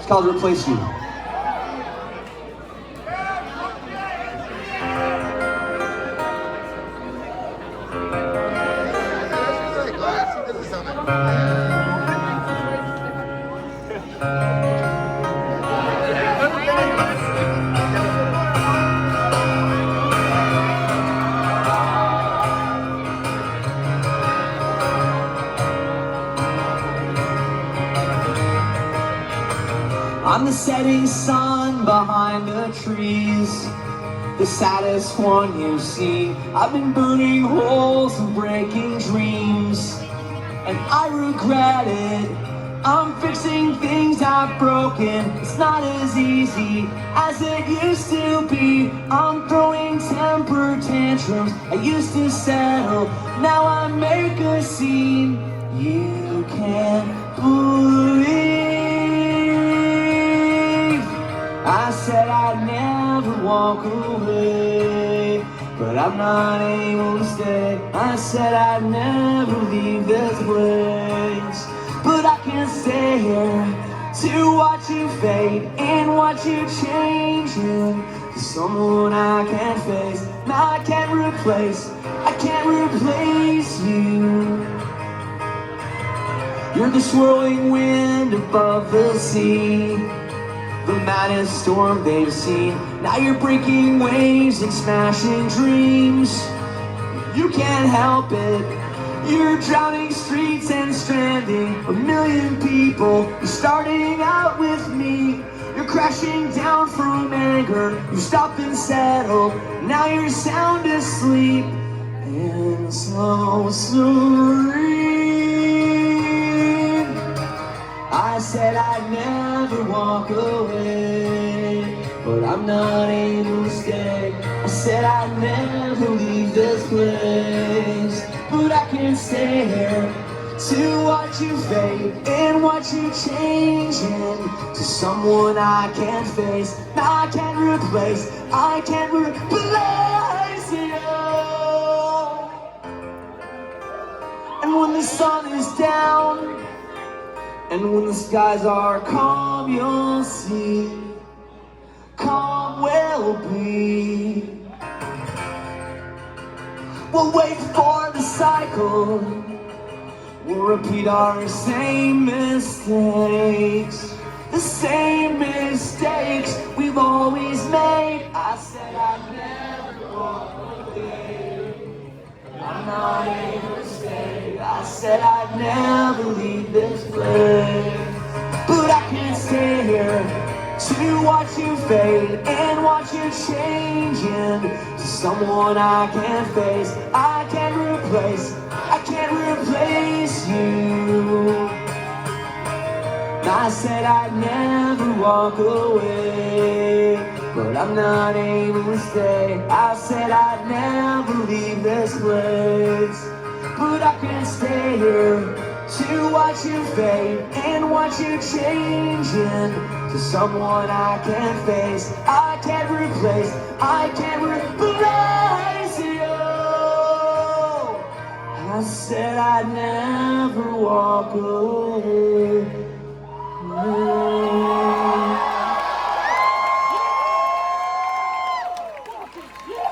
It's called Replace You. I'm the setting sun behind the trees, the saddest one you've seen. I've been burning holes and breaking dreams, and I regret it. I'm fixing things I've broken. It's not as easy as it used to be. I'm throwing temper tantrums. I used to settle, now I make a scene. You can't believe I said I'd never walk away, but I'm not able to stay. I said I'd never leave this place, but I can't stay here to watch you fade and watch you change into someone I can't face. Now I can't replace you. You're the swirling wind above the sea, the maddest storm they've seen. Now you're breaking waves and smashing dreams. You can't help it. You're drowning streets and stranding a million people. You're starting out with me. You're crashing down from anger. You stopped and settled. Now you're sound asleep and so serene. I said I'd never walk away, but I'm not able to stay. I said I'd never leave this place, but I can't stay here to watch you fade and watch you change into someone I can't face. Now I can't replace you. And when the sun is down and when the skies are calm, you'll see calm will be. We'll wait for the cycle. We'll repeat our same mistakes, the same mistakes we've always made. I said I'd never walk away, I'm not able to stay. I said I'd never leave this place, but I can't stay here to watch you fade and watch you change into someone I can't face. I can't replace you. I said I'd never walk away, but I'm not able to stay. I said I'd never leave this place, but I can't stay here to watch you fade and watch you change into someone I can't face. I can't replace you. I said I'd never walk away.